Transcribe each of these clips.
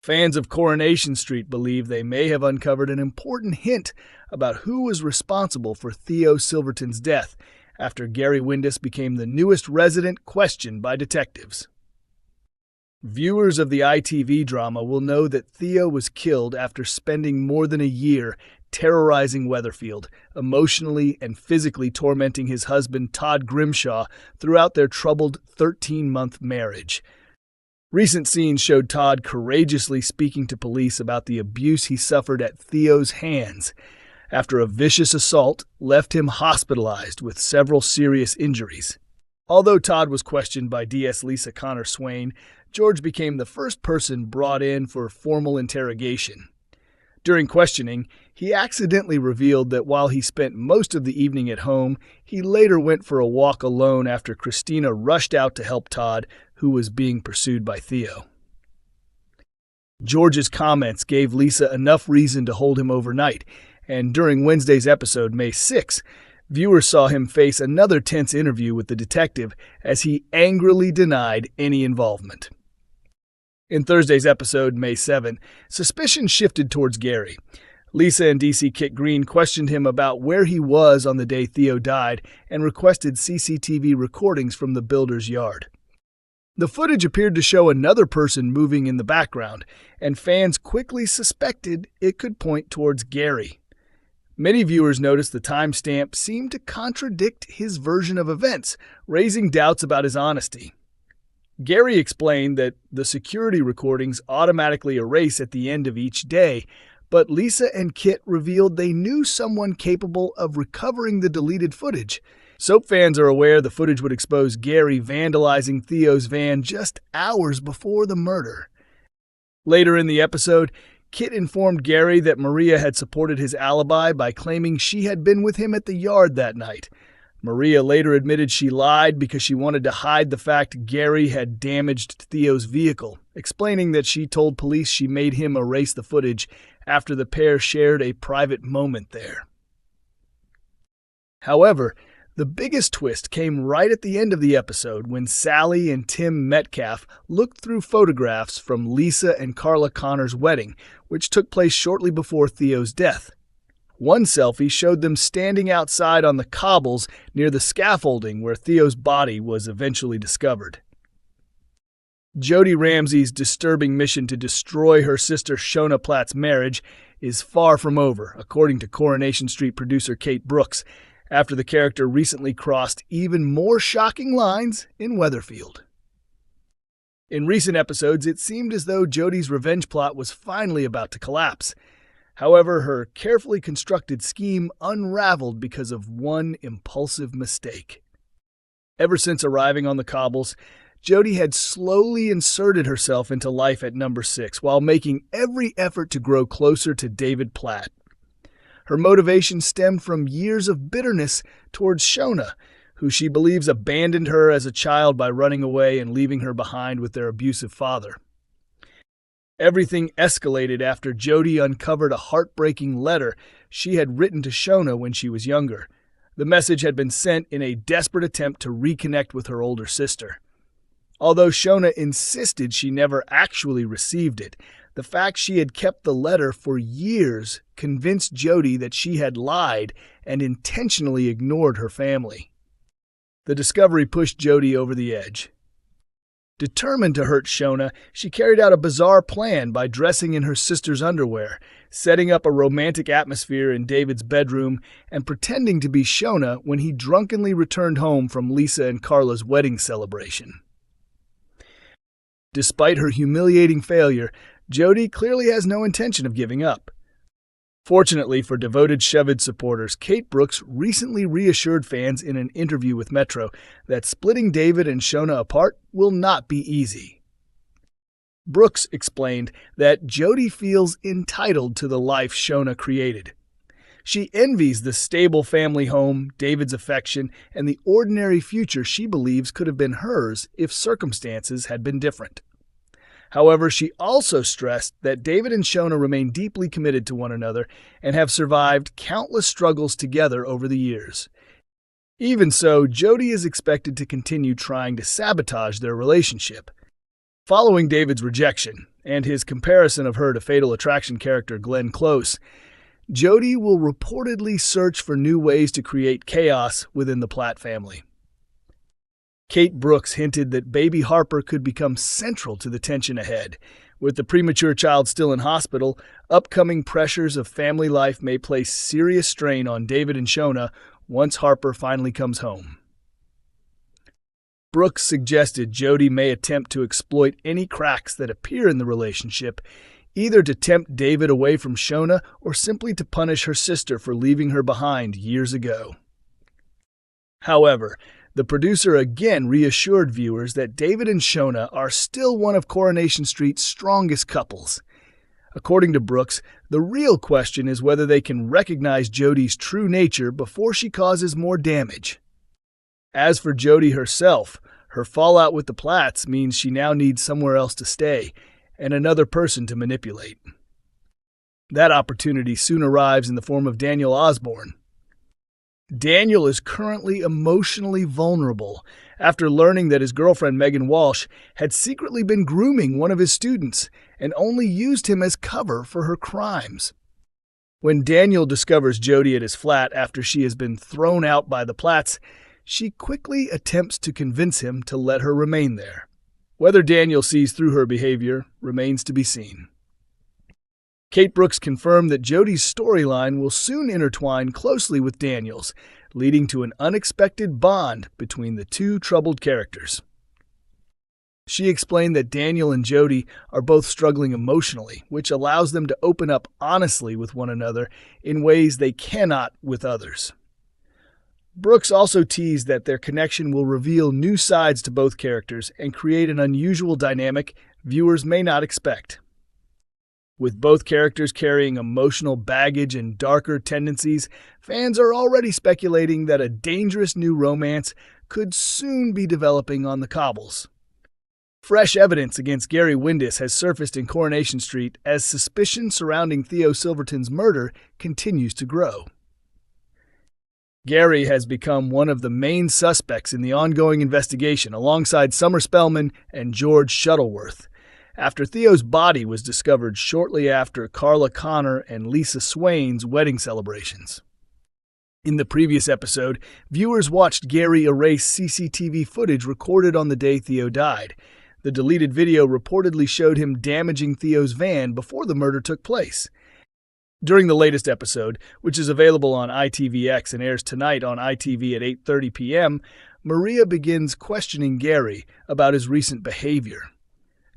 Fans of Coronation Street believe they may have uncovered an important hint about who was responsible for Theo Silverton's death after Gary Windass became the newest resident questioned by detectives. Viewers of the ITV drama will know that Theo was killed after spending more than a year terrorizing Weatherfield, emotionally and physically tormenting his husband Todd Grimshaw throughout their troubled 13-month marriage. Recent scenes showed Todd courageously speaking to police about the abuse he suffered at Theo's hands after a vicious assault left him hospitalized with several serious injuries. Although Todd was questioned by DS Lisa Connor Swain, George became the first person brought in for formal interrogation. During questioning, he accidentally revealed that while he spent most of the evening at home, he later went for a walk alone after Christina rushed out to help Todd, who was being pursued by Theo. George's comments gave Lisa enough reason to hold him overnight, and during Wednesday's episode, May 6, viewers saw him face another tense interview with the detective as he angrily denied any involvement. In Thursday's episode, May 7, suspicion shifted towards Gary. Lisa and DC Kit Green questioned him about where he was on the day Theo died and requested CCTV recordings from the builder's yard. The footage appeared to show another person moving in the background, and fans quickly suspected it could point towards Gary. Many viewers noticed the timestamp seemed to contradict his version of events, raising doubts about his honesty. Gary explained that the security recordings automatically erase at the end of each day, but Lisa and Kit revealed they knew someone capable of recovering the deleted footage. Soap fans are aware the footage would expose Gary vandalizing Theo's van just hours before the murder. Later in the episode, Kit informed Gary that Maria had supported his alibi by claiming she had been with him at the yard that night. Maria later admitted she lied because she wanted to hide the fact Gary had damaged Theo's vehicle, explaining that she told police she made him erase the footage after the pair shared a private moment there. However, the biggest twist came right at the end of the episode when Sally and Tim Metcalfe looked through photographs from Lisa and Carla Connor's wedding, which took place shortly before Theo's death. One selfie showed them standing outside on the cobbles near the scaffolding where Theo's body was eventually discovered. Jodie Ramsey's disturbing mission to destroy her sister Shona Platt's marriage is far from over, according to Coronation Street producer Kate Brooks, after the character recently crossed even more shocking lines in Weatherfield. In recent episodes, it seemed as though Jodie's revenge plot was finally about to collapse. However, her carefully constructed scheme unraveled because of one impulsive mistake. Ever since arriving on the cobbles, Jodie had slowly inserted herself into life at number 6 while making every effort to grow closer to David Platt. Her motivation stemmed from years of bitterness towards Shona, who she believes abandoned her as a child by running away and leaving her behind with their abusive father. Everything escalated after Jodie uncovered a heartbreaking letter she had written to Shona when she was younger. The message had been sent in a desperate attempt to reconnect with her older sister. Although Shona insisted she never actually received it, the fact she had kept the letter for years convinced Jodie that she had lied and intentionally ignored her family. The discovery pushed Jodie over the edge. Determined to hurt Shona, she carried out a bizarre plan by dressing in her sister's underwear, setting up a romantic atmosphere in David's bedroom, and pretending to be Shona when he drunkenly returned home from Lisa and Carla's wedding celebration. Despite her humiliating failure, Jodie clearly has no intention of giving up. Fortunately for devoted Shuttleworth supporters, Kate Brooks recently reassured fans in an interview with Metro that splitting David and Shona apart will not be easy. Brooks explained that Jodie feels entitled to the life Shona created. She envies the stable family home, David's affection, and the ordinary future she believes could have been hers if circumstances had been different. However, she also stressed that David and Shona remain deeply committed to one another and have survived countless struggles together over the years. Even so, Jodie is expected to continue trying to sabotage their relationship. Following David's rejection, and his comparison of her to Fatal Attraction character Glenn Close, Jodie will reportedly search for new ways to create chaos within the Platt family. Kate Brooks hinted that baby Harper could become central to the tension ahead. With the premature child still in hospital, upcoming pressures of family life may place serious strain on David and Shona once Harper finally comes home. Brooks suggested Jodie may attempt to exploit any cracks that appear in the relationship, either to tempt David away from Shona or simply to punish her sister for leaving her behind years ago. However, the producer again reassured viewers that David and Shona are still one of Coronation Street's strongest couples. According to Brooks, the real question is whether they can recognize Jodie's true nature before she causes more damage. As for Jodie herself, her fallout with the Platts means she now needs somewhere else to stay and another person to manipulate. That opportunity soon arrives in the form of Daniel Osborne. Daniel is currently emotionally vulnerable after learning that his girlfriend Megan Walsh had secretly been grooming one of his students and only used him as cover for her crimes. When Daniel discovers Jodie at his flat after she has been thrown out by the Platts, she quickly attempts to convince him to let her remain there. Whether Daniel sees through her behavior remains to be seen. Kate Brooks confirmed that Jodie's storyline will soon intertwine closely with Daniel's, leading to an unexpected bond between the two troubled characters. She explained that Daniel and Jodie are both struggling emotionally, which allows them to open up honestly with one another in ways they cannot with others. Brooks also teased that their connection will reveal new sides to both characters and create an unusual dynamic viewers may not expect. With both characters carrying emotional baggage and darker tendencies, fans are already speculating that a dangerous new romance could soon be developing on the cobbles. Fresh evidence against Gary Windass has surfaced in Coronation Street as suspicion surrounding Theo Silverton's murder continues to grow. Gary has become one of the main suspects in the ongoing investigation alongside Summer Spellman and George Shuttleworth, after Theo's body was discovered shortly after Carla Connor and Lisa Swain's wedding celebrations. In the previous episode, viewers watched Gary erase CCTV footage recorded on the day Theo died. The deleted video reportedly showed him damaging Theo's van before the murder took place. During the latest episode, which is available on ITVX and airs tonight on ITV at 8:30 p.m., Maria begins questioning Gary about his recent behavior.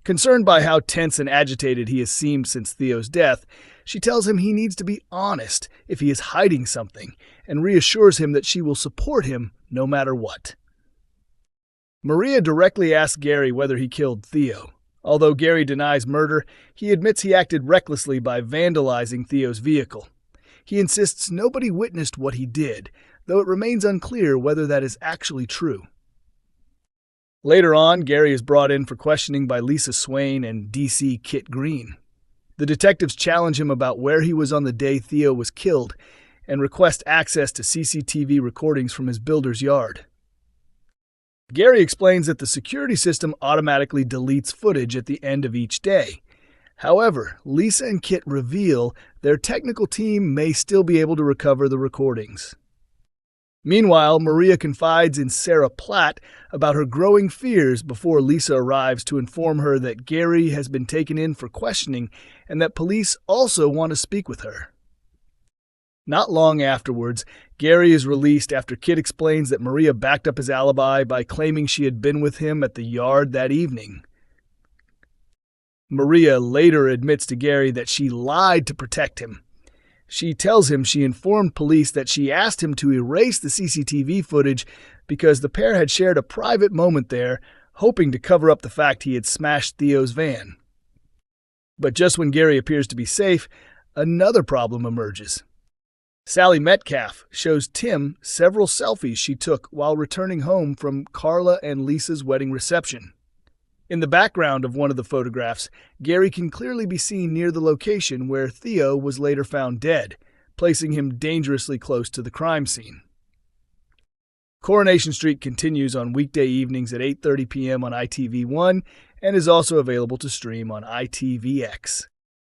Concerned by how tense and agitated he has seemed since Theo's death, she tells him he needs to be honest if he is hiding something and reassures him that she will support him no matter what. Maria directly asks Gary whether he killed Theo. Although Gary denies murder, he admits he acted recklessly by vandalizing Theo's vehicle. He insists nobody witnessed what he did, though it remains unclear whether that is actually true. Later on, Gary is brought in for questioning by Lisa Swain and DC Kit Green. The detectives challenge him about where he was on the day Theo was killed and request access to CCTV recordings from his builder's yard. Gary explains that the security system automatically deletes footage at the end of each day. However, Lisa and Kit reveal their technical team may still be able to recover the recordings. Meanwhile, Maria confides in Sarah Platt about her growing fears before Lisa arrives to inform her that Gary has been taken in for questioning and that police also want to speak with her. Not long afterwards, Gary is released after Kit explains that Maria backed up his alibi by claiming she had been with him at the yard that evening. Maria later admits to Gary that she lied to protect him. She tells him she informed police that she asked him to erase the CCTV footage because the pair had shared a private moment there, hoping to cover up the fact he had smashed Theo's van. But just when Gary appears to be safe, another problem emerges. Sally Metcalfe shows Tim several selfies she took while returning home from Carla and Lisa's wedding reception. In the background of one of the photographs, Gary can clearly be seen near the location where Theo was later found dead, placing him dangerously close to the crime scene. Coronation Street continues on weekday evenings at 8:30 p.m. on ITV1 and is also available to stream on ITVX.